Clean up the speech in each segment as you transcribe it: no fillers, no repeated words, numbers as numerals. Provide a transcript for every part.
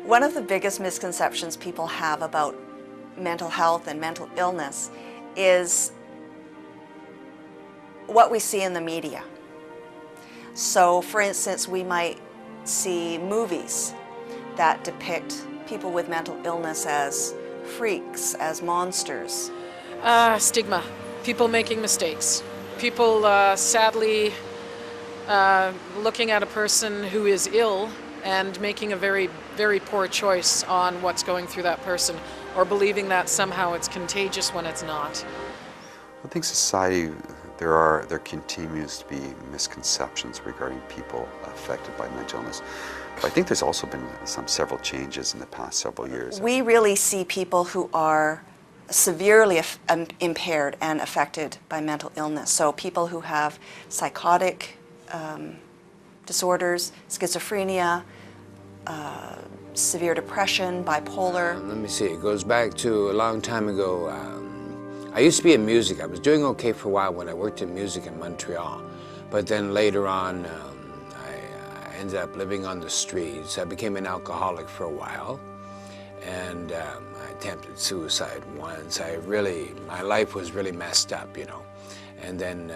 One of the biggest misconceptions people have about mental health and mental illness is what we see in the media. So, for instance, we might see movies that depict people with mental illness as freaks, as monsters. Stigma. People making mistakes. People sadly looking at a person who is ill and making a very, very poor choice on what's going through that person, or believing that somehow it's contagious when it's not. I think society, there continues to be misconceptions regarding people affected by mental illness. But I think there's also been several changes in the past several years. We really see people who are severely impaired and affected by mental illness. So people who have psychotic disorders, schizophrenia, severe depression, bipolar. Let me see, it goes back to a long time ago. I used to be in music. I was doing okay for a while when I worked in music in Montreal. But then later on, I ended up living on the streets. I became an alcoholic for a while. And I attempted suicide once. My life was really messed up, you know. And then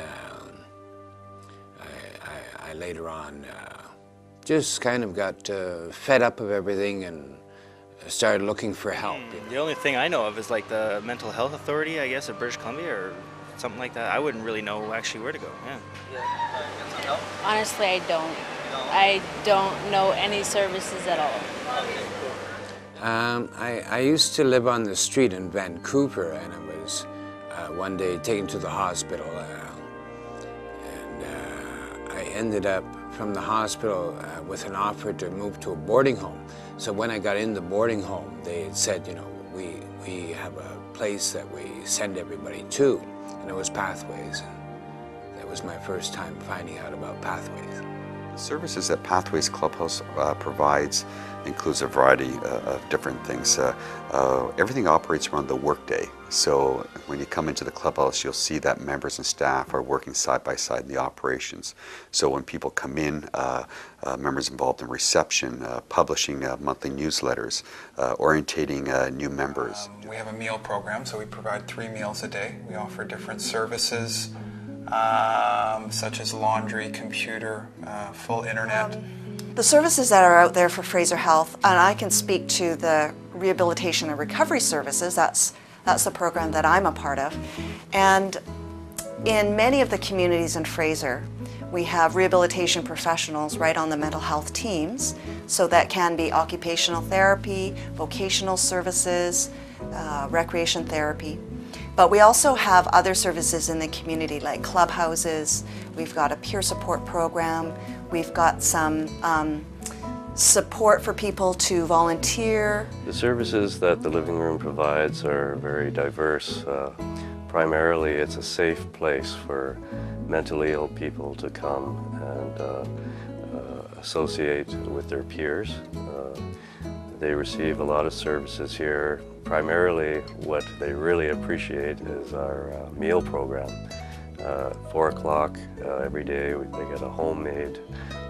I later on just kind of got fed up of everything and started looking for help. The only thing I know of is like the Mental Health Authority, I guess, of British Columbia or something like that. I wouldn't really know actually where to go, yeah. Honestly, I don't. I don't know any services at all. I used to live on the street in Vancouver, and I was one day taken to the hospital, and I ended up from the hospital with an offer to move to a boarding home. So when I got in the boarding home, they had said, you know, we have a place that we send everybody to, and it was Pathways. And that was my first time finding out about Pathways. Services that Pathways Clubhouse provides includes a variety of different things. Everything operates around the workday. So when you come into the clubhouse, you'll see that members and staff are working side by side in the operations. So when people come in, members involved in reception, publishing monthly newsletters, orientating new members. We have a meal program, so we provide 3 meals a day. We offer different services, such as laundry, computer, full internet. The services that are out there for Fraser Health, and I can speak to the rehabilitation and recovery services, that's the program that I'm a part of. And in many of the communities in Fraser, we have rehabilitation professionals right on the mental health teams. So that can be occupational therapy, vocational services, recreation therapy. But we also have other services in the community like clubhouses. We've got a peer support program. We've got some support for people to volunteer. The services that the living room provides are very diverse. Primarily, it's a safe place for mentally ill people to come and associate with their peers. They receive a lot of services here. Primarily, what they really appreciate is our meal program. 4 o'clock every day, they get a homemade,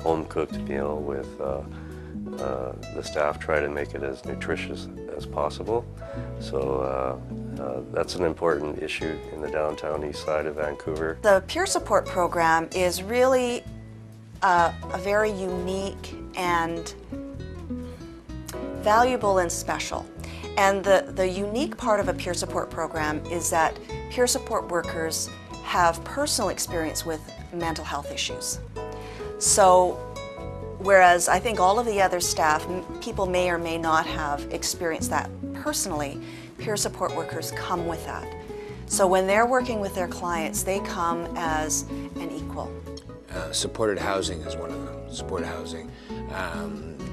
home-cooked meal with the staff try to make it as nutritious as possible. So that's an important issue in the downtown east side of Vancouver. The peer support program is really a very unique and valuable and special. And the unique part of a peer support program is that peer support workers have personal experience with mental health issues. So whereas I think all of the other staff, people may or may not have experienced that personally, peer support workers come with that. So when they're working with their clients, they come as an equal. Supported housing is one of them, supported housing.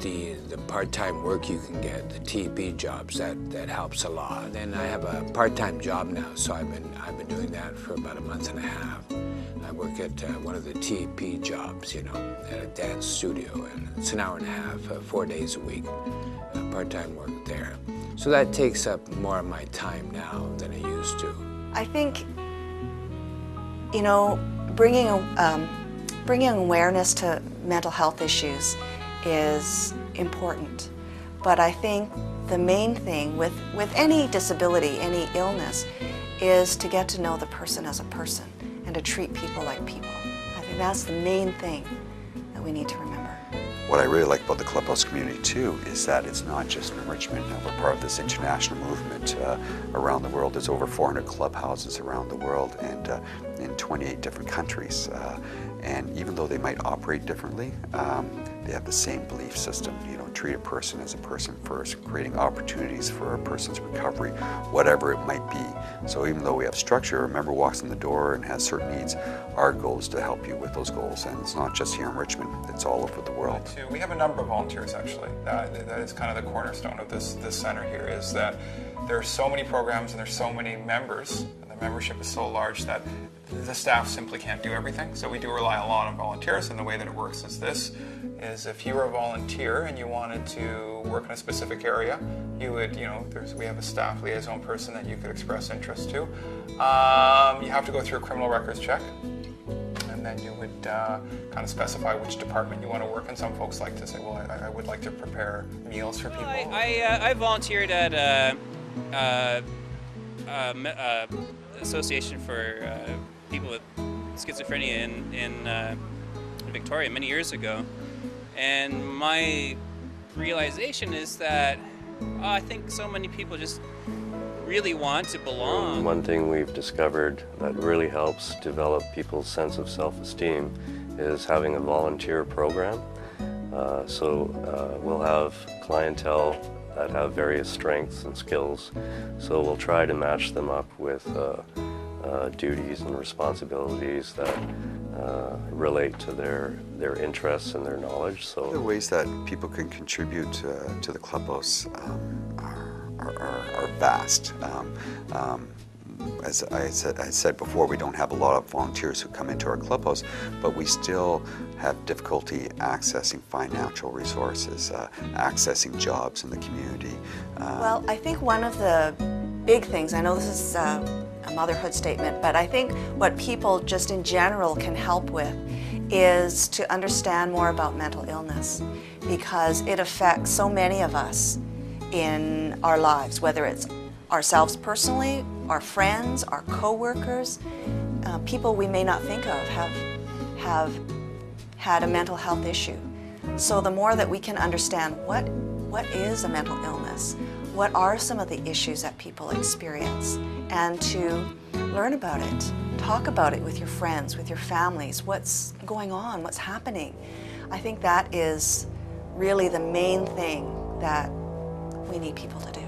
The part-time work you can get, the TP jobs, that helps a lot. Then I have a part-time job now, so I've been doing that for about a month and a half. work at one of the TP jobs, you know, at a dance studio, and it's an hour and a half, 4 days a week, part-time work there. So that takes up more of my time now than it used to. I think, you know, bringing awareness to mental health issues is important. But I think the main thing with any disability, any illness, is to get to know the person as a person and to treat people like people. I think that's the main thing that we need to remember. What I really like about the Clubhouse community too is that it's not just in Richmond. We're part of this international movement around the world. There's over 400 clubhouses around the world and in 28 different countries. And even though they might operate differently, they have the same belief system. You know, treat a person as a person first, creating opportunities for a person's recovery, whatever it might be. So even though we have structure, a member walks in the door and has certain needs, our goal is to help you with those goals. And it's not just here in Richmond, it's all over the world. We have a number of volunteers actually. That is kind of the cornerstone of this center here, is that there are so many programs and there's so many members, and the membership is so large that the staff simply can't do everything. So we do rely a lot on volunteers, and the way that it works is this, is if you were a volunteer and you wanted to work in a specific area, you would, you know, we have a staff liaison person that you could express interest to. You have to go through a criminal records check, and then you would kind of specify which department you want to work in. Some folks like to say, well, I would like to prepare meals for people. I volunteered at association for people with schizophrenia in Victoria many years ago, and my realization is that I think so many people just really want to belong. One thing we've discovered that really helps develop people's sense of self-esteem is having a volunteer program. We'll have clientele that have various strengths and skills, so we'll try to match them up with duties and responsibilities that relate to their interests and their knowledge. So the ways that people can contribute to the clubhouse are vast. As I said before, we don't have a lot of volunteers who come into our clubhouse, but we still have difficulty accessing financial resources, accessing jobs in the community. Well, I think one of the big things, I know this is a motherhood statement, but I think what people just in general can help with is to understand more about mental illness, because it affects so many of us in our lives, whether it's ourselves personally, our friends, our co-workers, people we may not think of have had a mental health issue. So the more that we can understand what is a mental illness, what are some of the issues that people experience, and to learn about it, talk about it with your friends, with your families, what's going on, what's happening. I think that is really the main thing that we need people to do.